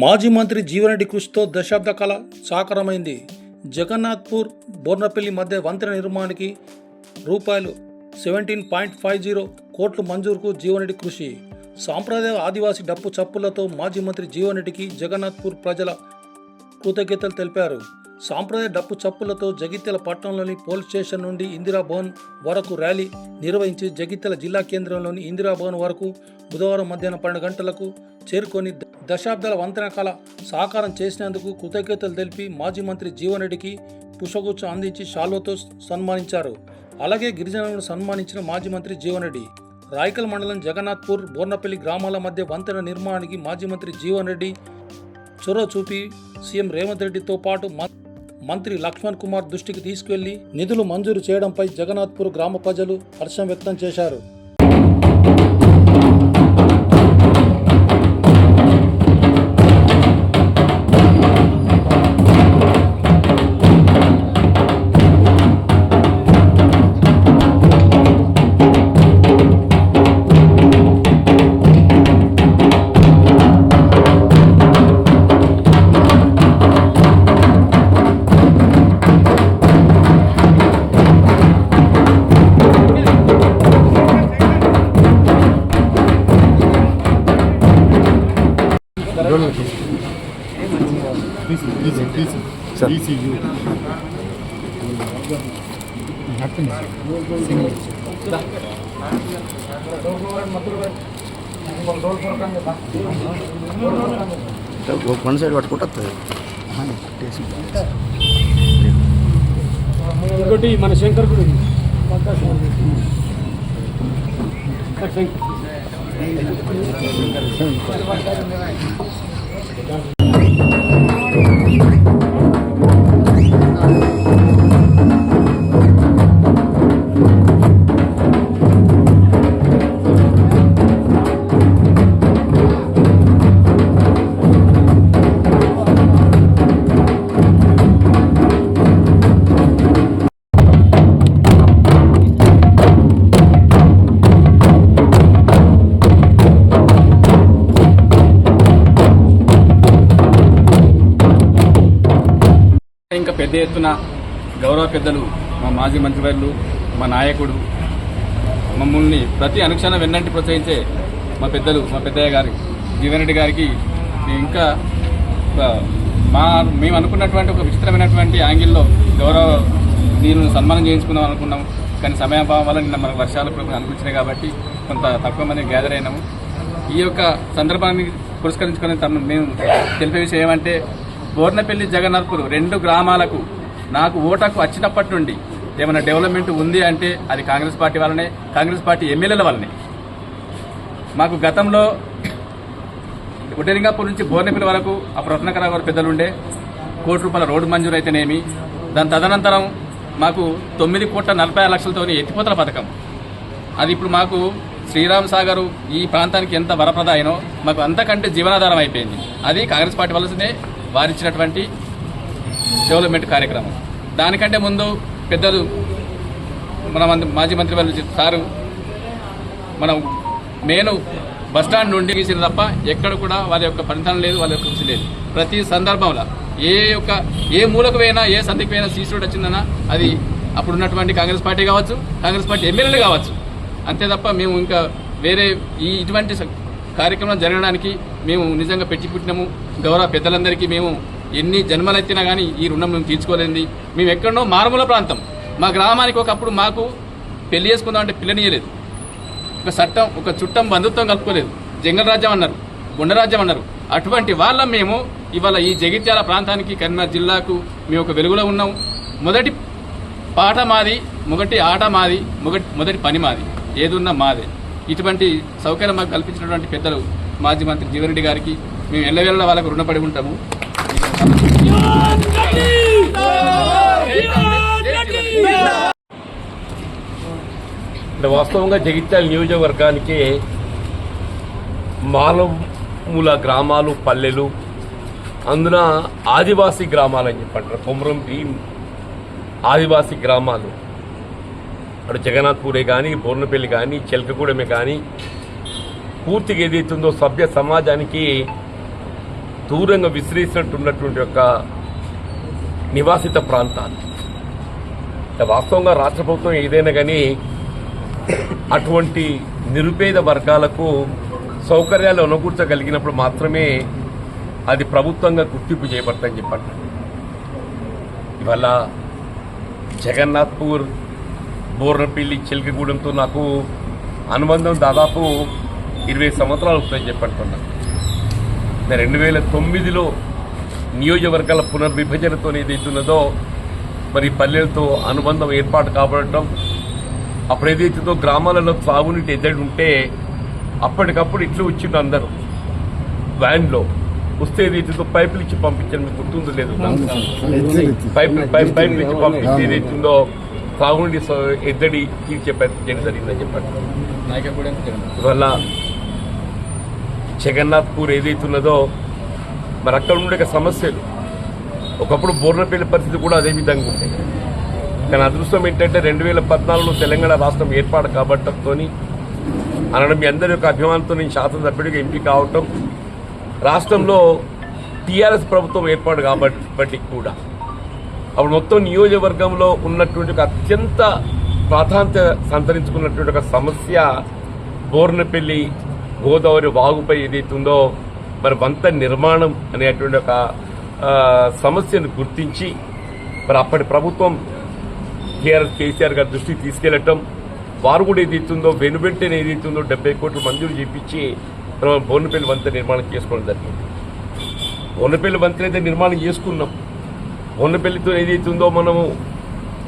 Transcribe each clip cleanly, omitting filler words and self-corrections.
మాజీ మంత్రి జీవన్రెడ్డి కృషితో దశాబ్ద కళ సాకారమైంది. జగన్నాథ్పూర్ బోర్నపల్లి మధ్య వంతెన నిర్మాణానికి రూపాయలు 17.50 కోట్లు మంజూరుకు జీవన్రెడ్డి కృషి. సాంప్రదాయ ఆదివాసీ డప్పు చప్పులతో మాజీ మంత్రి జీవన్రెడ్డికి జగన్నాథ్పూర్ ప్రజల కృతజ్ఞతలు తెలిపారు. సాంప్రదాయ డప్పు చప్పులతో జగిత్యాల పట్టణంలోని పోలీస్ స్టేషన్ నుండి ఇందిరాభవన్ వరకు ర్యాలీ నిర్వహించి జగిత్యాల జిల్లా కేంద్రంలోని ఇందిరాభవన్ వరకు బుధవారం మధ్యాహ్నం 12 గంటలకు చేరుకొని దశాబ్దాల వంతెన కళ సాకారం చేసినందుకు కృతజ్ఞతలు తెలిపి మాజీ మంత్రి జీవన్రెడ్డికి పుష్పగుచ్చం అందించి శాల్వతో సన్మానించారు. అలాగే గిరిజనులను సన్మానించిన మాజీ మంత్రి జీవన్రెడ్డి రాయకల్ మండలం జగన్నాథ్పూర్ బోర్నపల్లి గ్రామాల మధ్య వంతెన నిర్మాణానికి మాజీ మంత్రి జీవన్రెడ్డి చొరవ చూపి సీఎం రేవంత్ రెడ్డితో పాటు మంత్రి లక్ష్మణ్ కుమార్ దృష్టికి తీసుకెళ్లి నిధులు మంజూరు చేయడంపై జగన్నాథ్పూర్ గ్రామ ప్రజలు హర్షం వ్యక్తం చేశారు. వన్ సైడ్ పట్టుకుంటే ఇంకోటి మన శంకర్ కూడా ఇంకా పెద్ద ఎత్తున గౌరవ పెద్దలు మా మాజీ మంత్రివర్యులు మా నాయకుడు మమ్మల్ని ప్రతి అనుక్షణం వెన్నంటి ప్రోత్సహించే మా పెద్దయ్య గారి జీవన్రెడ్డి గారికి ఇంకా మేము అనుకున్నటువంటి ఒక విచిత్రమైనటువంటి యాంగిల్లో గౌరవ దీనిని సన్మానం చేయించుకుందాం అనుకున్నాం. కానీ సమయాభావం వల్ల నిన్న మనకు వర్షాలు అనిపించినాయి కాబట్టి కొంత తక్కువ మంది గ్యాదర్ అయినాము. ఈ యొక్క సందర్భాన్ని పురస్కరించుకొని మేము తెలిపే విషయం ఏమంటే బోర్నపల్లి జగన్నాథ్పూర్ 2 గ్రామాలకు నాకు ఓటకు వచ్చినప్పటి నుండి ఏమైనా డెవలప్మెంట్ ఉంది అంటే అది కాంగ్రెస్ పార్టీ వల్లనే, కాంగ్రెస్ పార్టీ ఎమ్మెల్యేల వల్లనే. మాకు గతంలో ఉటరింగాపూర్ నుంచి బోర్నపల్లి వరకు అప్పుడు రత్నకరావు గారు పెద్దలు ఉండే ₹1 కోటి రోడ్డు మంజూరు అయితేనేమి, దాని తదనంతరం మాకు 9,40,00,000 ఎత్తిపోతల పథకం. అది ఇప్పుడు మాకు శ్రీరామ్ సాగర్ ఈ ప్రాంతానికి ఎంత వరప్రదాయనో మాకు అంతకంటే జీవనాధారం అయిపోయింది. అది కాంగ్రెస్ పార్టీ వల్లనే వారిచ్చినటువంటి డెవలప్మెంట్ కార్యక్రమం. దానికంటే ముందు పెద్దలు మన మాజీ మంత్రి వాళ్ళు సారు మనం మెయిన్ బస్టాండ్ నుండి గీసిన తప్ప ఎక్కడ కూడా వాళ్ళ యొక్క పనితనం లేదు, వాళ్ళ యొక్క కృషి లేదు. ప్రతి సందర్భంలో ఏ మూలకు పోయినా ఏ సంధికి పోయినా సీసీ రోడ్ వచ్చిందన్నా అది అప్పుడున్నటువంటి కాంగ్రెస్ పార్టీ కావచ్చు, కాంగ్రెస్ పార్టీ ఎమ్మెల్యేలు కావచ్చు. అంతే తప్ప మేము ఇంకా వేరే ఇటువంటి కార్యక్రమం జరగడానికి మేము నిజంగా పెట్టి పుట్టినాము. గౌరవ పెద్దలందరికీ మేము ఎన్ని జన్మలెత్తినా కానీ ఈ రుణం మేము తీర్చుకోలేంది. మేము ఎక్కడో మారుమూల ప్రాంతం, మా గ్రామానికి ఒకప్పుడు మాకు పెళ్లి చేసుకుందామంటే పిల్లనియలేదు, ఒక చుట్టం బంధుత్వం కలుపుకోలేదు, జంగల్ రాజ్యం అన్నారు, గుండరాజ్యం అన్నారు. అటువంటి వాళ్ళ మేము ఇవాళ ఈ జగిత్యాల ప్రాంతానికి కరీంనగర్ జిల్లాకు మేము ఒక వెలుగులో ఉన్నాం. మొదటి పాట మాది, మొదటి ఆట మాది, మొదటి పని మాది, ఏదున్నా మాదే. ఇటువంటి సౌకర్యం మాకు కల్పించినటువంటి పెద్దలు మాజీ మంత్రి జీవన్రెడ్డి గారికి మేము ఎల్లవేళ వాళ్ళకు రుణపడి ఉంటాము. వాస్తవంగా జగిత్యాల నియోజకవర్గానికి మాలమూల గ్రామాలు, పల్లెలు, అందున ఆదివాసీ గ్రామాలు అని చెప్పంటారు. కొమరం భీం ఆదివాసీ గ్రామాలు అటు జగన్నాథ్పూరే కానీ, బోర్నపల్లి కానీ, చిలకగూడెమే కానీ పూర్తిగా ఏదైతుందో సభ్య సమాజానికి దూరంగా విసిరేసినట్టున్నటువంటి యొక్క నివాసిత ప్రాంతాలు. వాస్తవంగా రాష్ట్ర ప్రభుత్వం ఏదైనా కానీ అటువంటి నిరుపేద వర్గాలకు సౌకర్యాలు అనుకూర్చగలిగినప్పుడు మాత్రమే అది ప్రభుత్వంగా గుర్తింపు చేయబడతాయని చెప్పండి. ఇవాళ జగన్నాథ్పూర్, బోర్నపల్లి, చిలకగూడెంతో నాకు అనుబంధం దాదాపు 20 సంవత్సరాలు అవుతుందని చెప్పంటున్నా. 2009లో నియోజకవర్గాల పునర్విభజనతో ఏదైతున్నదో మరి పల్లెలతో అనుబంధం ఏర్పాటు కాబడటం, అప్పుడు ఏదైతుందో గ్రామాలలో త్రాగునీటి ఎద్దడి ఉంటే అప్పటికప్పుడు ఇట్లు వచ్చిండు అందరూ వ్యాన్లో వస్తే ఏదైతుందో పైపులు ఇచ్చి పంపించాను. మీకు గుర్తుందో లేదు, పైపులు ఇచ్చి పంపిస్తే ఏదైతుందో త్రాగునీటి ఎద్దడి తీర్చే ప్రయత్నం జరిగిందని చెప్పండి. ఇవల్ల జగన్నాథ్పూర్ ఏదైతున్నదో మరి అక్కడ ఉండే సమస్యలు ఒకప్పుడు బోర్నపల్లి పరిస్థితి కూడా అదే విధంగా ఉండేది. కానీ అదృష్టం ఏంటంటే 2014లో తెలంగాణ రాష్ట్రం ఏర్పాటు కాబట్టంతో అనడం మీ అందరి యొక్క అభిమానంతో నేను శాసనసభ్యుడిగా ఎంపిక కావటం, రాష్ట్రంలో టీఆర్ఎస్ ప్రభుత్వం ఏర్పాటు కాబట్టి కూడా అప్పుడు మొత్తం నియోజకవర్గంలో ఉన్నటువంటి ఒక అత్యంత ప్రాధాన్యత సంతరించుకున్నటువంటి ఒక సమస్య బోర్నపల్లి గోదావరి వాగుపై ఏదైతుందో మరి వంత నిర్మాణం అనేటువంటి ఒక సమస్యను గుర్తించి మరి అప్పటి ప్రభుత్వం టీఆర్ఎస్ కేసీఆర్ గారి దృష్టికి తీసుకెళ్లటం, వారు కూడా ఏదైతుందో వెనువెంటనే ఏదైతుందో 70 కోట్లు మంజూరు చేయించి బోర్నపల్లి వంత నిర్మాణం చేసుకోవడం జరిగింది. బోర్నపల్లి వంతెన అయితే నిర్మాణం చేసుకున్నాం. బోర్నపల్లితో ఏదైతుందో మనము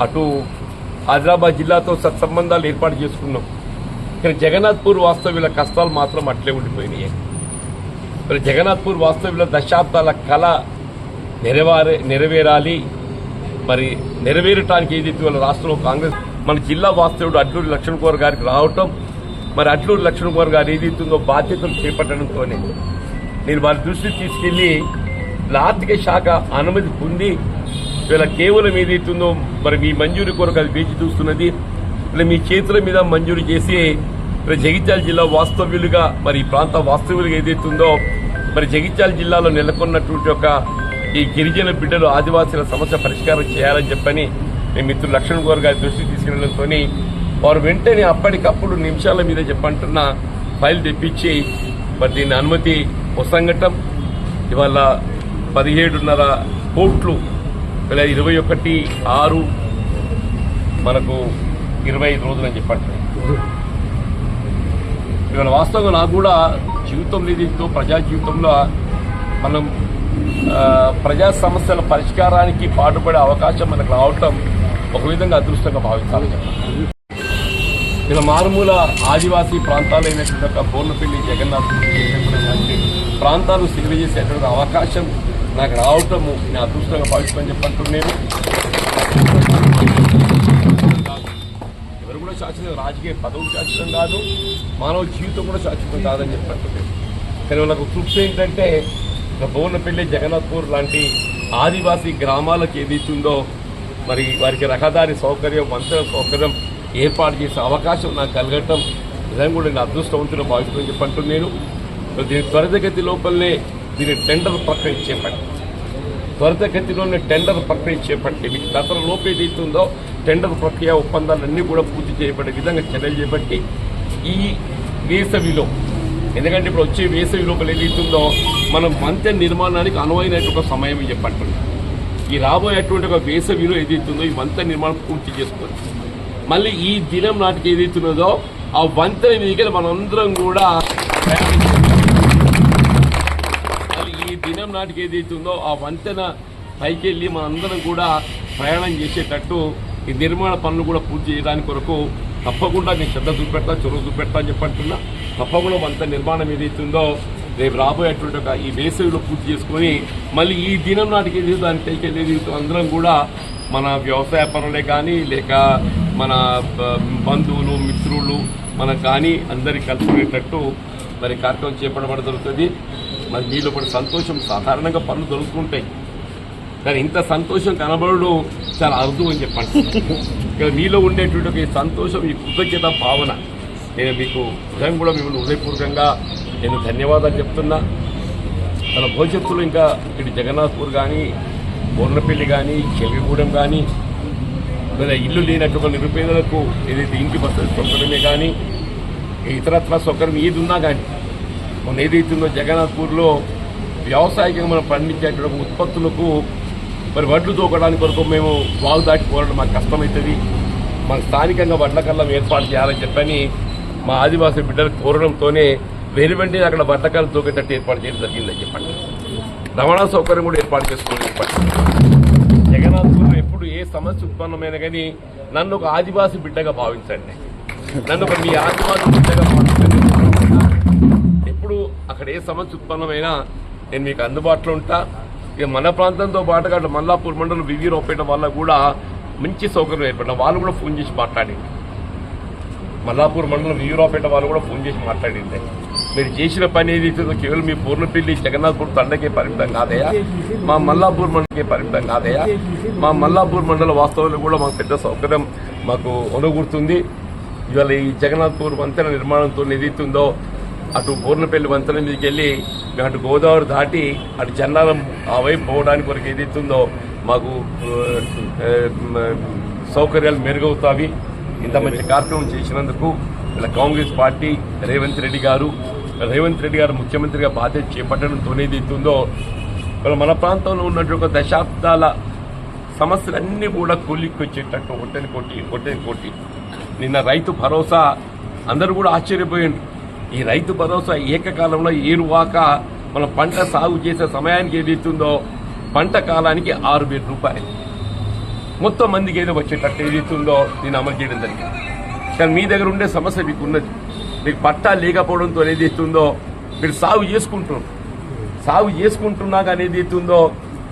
అటు ఆదిలాబాద్ జిల్లాతో సత్సంబంధాలు ఏర్పాటు చేసుకున్నాం. కానీ జగన్నాథ్పూర్ వాస్తవ్యుల కష్టాలు మాత్రం అట్లే ఉండిపోయినాయి. మరి జగన్నాథ్పూర్ వాస్తవ్యుల దశాబ్దాల కళ నెరవేరాలి. మరి నెరవేరటానికి ఏదైతే వాళ్ళ రాష్ట్రంలో కాంగ్రెస్ మన జిల్లా వాస్తవుడు అడ్లూరి లక్ష్మణ్ కుమార్ గారికి రావటం, మరి అడ్లూరి లక్ష్మణ్ కుమార్ గారు ఏదైతుందో బాధ్యతలు చేపట్టడంతోనే నేను వారి దృష్టికి తీసుకెళ్లి ఆర్థిక శాఖ అనుమతి పొంది ఇలా కేవలం ఏదైతుందో మరి మీ మంజూరు కొరకు అది వేచి చూస్తున్నది. ఇలా మీ చేతుల మీద మంజూరు చేసి మరి జగిత్యాల జిల్లా వాస్తవ్యులుగా మరి ఈ ప్రాంత వాస్తవ్యులుగా ఏదైతుందో మరి జగిత్యాల జిల్లాలో నెలకొన్నటువంటి ఒక ఈ గిరిజన బిడ్డలు ఆదివాసీల సమస్య పరిష్కారం చేయాలని చెప్పని నేను మిత్రులు లక్ష్మణ్ కుమార్ గారి దృష్టికి తీసుకెళ్లడంతో వారు వెంటనే అప్పటికప్పుడు నిమిషాల మీద చెప్పంటున్న ఫైల్ తెప్పించి మరి దీన్ని అనుమతి వసంగటం. ఇవాళ 17.5 కోట్లు 21/6 మనకు 25 రోజులని చెప్పంటున్నాయి. ఇవాళ వాస్తవంగా నాకు కూడా జీవితంలో ఏదైతే ప్రజా జీవితంలో మనం ప్రజా సమస్యల పరిష్కారానికి పాటుపడే అవకాశం మనకు రావటం ఒక విధంగా అదృష్టంగా భావించాలని చెప్పాలి. ఇలా మారుమూల ఆదివాసీ ప్రాంతాలైనటువంటి బోర్నపల్లి, జగన్నాథ్ లాంటి ప్రాంతాలు సేవ చేసేటువంటి అవకాశం నాకు రావటము నేను అదృష్టంగా భావిస్తామని చెప్పంటున్నాను. ఎవరు కూడా శాశ్వతం, రాజకీయ పదవులు శాశ్వతం కాదు, మానవ జీవితం కూడా శాశ్వతం కాదని చెప్పంటున్నాను. కానీ వాళ్ళకు తృప్తి ఏంటంటే బోర్నపల్లి, జగన్నాథ్పూర్ లాంటి ఆదివాసీ గ్రామాలకు ఏదైతుందో మరి వారికి రహదారి సౌకర్యం, వంతెన సౌకర్యం ఏర్పాటు చేసే అవకాశం నాకు కలగటం నిజంగా కూడా నేను అదృష్టవంతులు భావిస్తామని చెప్పంటున్నాను. దీని త్వరితగతి లోపలనే దీని టెండర్ ప్రక్రియ చేపట్టి త్వరితగతిలోనే టెండర్ ప్రక్రియ చేపట్టి మీకు దసరా లోపు ఏదైతుందో టెండర్ ప్రక్రియ ఒప్పందాలన్నీ కూడా పూర్తి చేయబడే విధంగా చర్యలు చేపట్టి ఈ వేసవిలో, ఎందుకంటే ఇప్పుడు వచ్చే వేసవి లోపల ఏదైతుందో మనం వంతెన నిర్మాణానికి అనువైనటువంటి ఒక సమయం చెప్పంటున్నాం. ఈ రాబోయేటువంటి ఒక వేసవిలో ఏదైతుందో ఈ వంతెన నిర్మాణం పూర్తి చేసుకొని మళ్ళీ ఈ దినం నాటికి ఏదైతున్నదో ఆ వంతెన మీదకి మనందరం కూడా మళ్ళీ ఈ దినం నాటికి ఏదైతుందో ఆ వంతెన పైకి వెళ్ళి మనందరం కూడా ప్రయాణం చేసేటట్టు ఈ నిర్మాణ పనులు కూడా పూర్తి చేయడానికి కొరకు తప్పకుండా నేను శ్రద్ధ చూపెడతా, చొరవ చూపెడతా అని చెప్పంటున్నా. తప్పకుండా వంతెన నిర్మాణం ఏదైతుందో రేపు రాబోయేటువంటి ఒక ఈ వేసవిలో పూర్తి చేసుకొని మళ్ళీ ఈ దినం నాటికి ఏదైతే దానికి పైకి వెళ్ళేది అందరం కూడా మన వ్యవసాయ పనులే కానీ లేక మన బంధువులు, మిత్రులు మనకు కానీ అందరికి కలుసుకునేటట్టు మరి కార్యక్రమం చేపట్టబడి జరుగుతుంది. మరి మీలో కూడా సంతోషం, సాధారణంగా పనులు దొరుకుతుంటాయి కానీ ఇంత సంతోషం కనబడడం చాలా అరుదు అని చెప్పండి. ఇక్కడ మీలో ఉండేటువంటి ఒక సంతోషం, ఈ కృతజ్ఞత భావన నేను మీకు హృదయం కూడా మిమ్మల్ని హృదయపూర్వకంగా నేను ధన్యవాదాలు చెప్తున్నా. మన భవిష్యత్తులో ఇంకా ఇటు జగన్నాథ్పూర్ కానీ బోర్నపల్లి కానీ చెల్లిగూడెం కానీ లేదా ఇల్లు లేనటువంటి నిరుపేదలకు ఏదైతే ఇంటి బస్సు సౌకర్యమే కానీ ఇతరత్ర సౌకర్యం ఏది ఉన్నా కానీ మనం ఏదైతుందో జగన్నాథ్పూర్లో వ్యవసాయకంగా మనం పండించేటువంటి ఉత్పత్తులకు మరి వడ్లు తోకడానికి కొరకు మేము వాగు దాటిపోవడం మాకు కష్టమవుతుంది. మాకు స్థానికంగా వడ్ల కల్లం ఏర్పాటు చేయాలని చెప్పని మా ఆదివాసీ బిడ్డలు కోరడంతోనే వెంటనే అక్కడ వడ్ల కల్లం తోకేటట్టు ఏర్పాటు చేయడం జరిగిందని చెప్పండి. రవాణా సౌకర్యం కూడా ఏర్పాటు చేసుకోవాలని చెప్పండి. జగన్నాథ్పూర్లో ఎప్పుడు ఏ సమస్య ఉత్పన్నమైనా కానీ నన్ను ఒక ఆదివాసీ బిడ్డగా భావించండి, నన్ను ఒక మీ ఆదివాసీ బిడ్డగా భావించండి. ఎప్పుడు అక్కడ ఏ సమస్య ఉత్పన్నమైనా నేను మీకు అందుబాటులో ఉంటా. ఇక మన ప్రాంతంతో పాటుగా మల్లాపూర్ మండలం వివీరావుపేట వల్ల కూడా మంచి సౌకర్యం ఏర్పడిన వాళ్ళు కూడా ఫోన్ చేసి మాట్లాడింది. మల్లాపూర్ మండలం వివీరావుపేట వాళ్ళు కూడా ఫోన్ చేసి మాట్లాడింది. మీరు చేసిన పని ఏది కేవలం మీ పూర్ణపల్లి జగన్నాథ్పూర్ తండకే పరిమితం కాదయా, మా మల్లాపూర్ మండలకే పరిమితం కాదయా. మా మల్లాపూర్ మండల వాస్తవంలో కూడా మాకు పెద్ద సౌకర్యం మాకు అనుగుర్తుంది. ఇవాళ ఈ జగన్నాథ్పూర్ వంతెన నిర్మాణంతో ఏదైతుందో అటు పూర్ణపల్లి వంతెన మీదకి వెళ్ళి అటు గోదావరి దాటి అటు జన్నారం ఆ వైపు పోవడానికి వరకు ఏదైతుందో మాకు సౌకర్యాలు మెరుగవుతాయి. ఇంత మంచి కార్యక్రమం చేసినందుకు ఇలా కాంగ్రెస్ పార్టీ రేవంత్ రెడ్డి గారు ముఖ్యమంత్రిగా బాధ్యత చేపట్టడంతో ఏదైతుందో మన ప్రాంతంలో ఉన్నటువంటి దశాబ్దాల సమస్యలన్నీ కూడా కొలిక్కొచ్చేటట్టు కొట్టని కొట్టి నిన్న రైతు భరోసా అందరూ కూడా ఆశ్చర్యపోయింది. ఈ రైతు భరోసా ఏకకాలంలో ఏరువాక మనం పంట సాగు చేసే సమయానికి ఏదైతుందో పంట కాలానికి 6,000 రూపాయలు మొత్తం మందికి ఏదో వచ్చేటట్టు ఏదైతుందో దీన్ని అమలు చేయడం జరిగింది. కానీ మీ దగ్గర ఉండే సమస్య మీకు ఉన్నది. మీకు పట్టా లేకపోవడంతో ఏదైతుందో మీరు సాగు చేసుకుంటున్నా కానీ ఏదైతుందో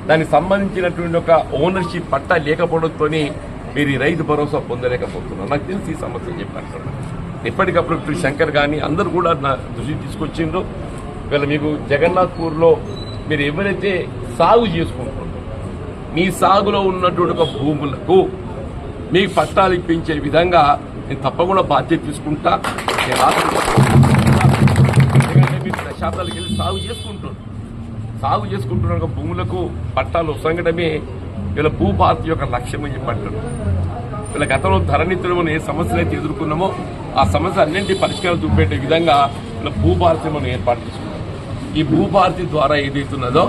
దానికి సంబంధించినటువంటి ఒక ఓనర్షిప్ పట్టా లేకపోవడంతో మీరు ఈ రైతు భరోసా పొందలేకపోతున్నారు. నాకు తెలిసి ఈ సమస్య చెప్పాను. ఎప్పటికప్పుడు శంకర్ కానీ అందరూ కూడా నా దృష్టి తీసుకొచ్చిండ్రు. ఇవాళ మీకు జగన్నాథ్పూర్లో మీరు ఎవరైతే సాగు చేసుకుంటున్నారో మీ సాగులో ఉన్నటువంటి ఒక భూములకు మీకు పట్టాలు ఇప్పించే విధంగా నేను తప్పకుండా బాధ్యత తీసుకుంటా. ఎందుకంటే మీరు దశాబ్దాలకు వెళ్ళి సాగు చేసుకుంటున్న ఒక భూములకు పట్టాలు వసంగడమే ఇలా భూభారతి యొక్క లక్ష్యం అని చెప్పంటారు. ఇలా గతంలో ధరణితులు మనం ఏ సమస్యలు అయితే ఎదుర్కొన్నామో ఆ సమస్య అన్నింటి పరిష్కారం చూపెట్టే విధంగా ఇలా భూభారతి మనం ఏర్పాటు చేసుకున్నాం. ఈ భూభారతి ద్వారా ఏదైతున్నదో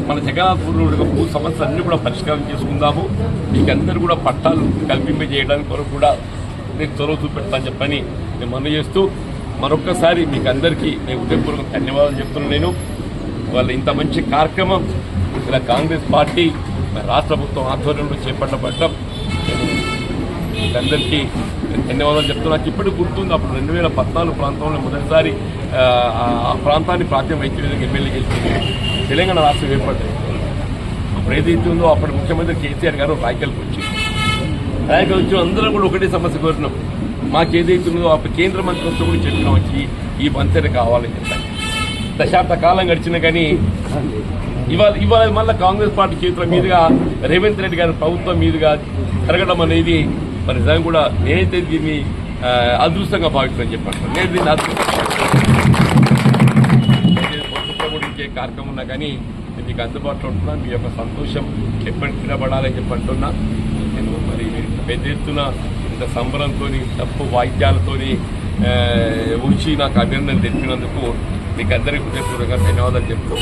మన జగన్నాథ్పూర్లో భూ సమస్యలు అన్ని కూడా పరిష్కారం చేసుకుందాము. మీకు అందరూ కూడా పట్టాలు కల్పింపజేయడానికి కొరకు కూడా నేను చొరవ చూపెడతాను చెప్పని నేను మనవి చేస్తూ మరొక్కసారి మీకు అందరికీ నేను హృదయపూర్వక ధన్యవాదాలు చెప్తున్నాను. నేను వాళ్ళ ఇంత మంచి కార్యక్రమం ఇలా కాంగ్రెస్ పార్టీ రాష్ట్ర ప్రభుత్వం ఆధ్వర్యంలో చేపట్టబడ్డం నేను అందరికీ ధన్యవాదాలు చెప్తున్నా. నాకు ఇప్పటికి గుర్తుంది, అప్పుడు 2014 ప్రాంతంలో మొదటిసారి ఆ ప్రాంతాన్ని ప్రాంతీయ వైద్యులకు ఎమ్మెల్యే గెలిచింది. తెలంగాణ రాష్ట్రం ఏర్పడింది. అప్పుడు ఏదైతే ఉందో అప్పుడు ముఖ్యమంత్రి కేసీఆర్ గారు రాయకల్కి వచ్చి అందరూ కూడా ఒకటే సమస్య కోరినాం. మాకు ఏదైతే ఉందో అప్పుడు కేంద్ర మంత్రితో కూడా చెప్పినాం, వచ్చి ఈ వంతెన కావాలని చెప్పాను. దశాబ్ద కాలం గడిచినా కానీ ఇవాళ మళ్ళీ కాంగ్రెస్ పార్టీ చేతుల మీదుగా రేవంత్ రెడ్డి గారి ప్రభుత్వం మీదుగా జరగడం అనేది మరి నిజంగా కూడా నేనైతే దీన్ని అదృష్టంగా భావిస్తానని చెప్పాను. నేను దీన్ని కూడా ఇంకే కార్యక్రమం ఉన్నా కానీ మీకు అందుబాటులో ఉంటున్నా. మీ యొక్క సంతోషం ఎప్పటికి తినబడాలని చెప్పంటున్నా. నేను మరి పెద్ద ఎత్తున ఇంత సంబరంతో తప్పు వాయిద్యాలతో వచ్చి నాకు అభినందనలు తెలిపినందుకు మీకు అందరికీ హృదయపూర్వకంగా ధన్యవాదాలు చెప్తూ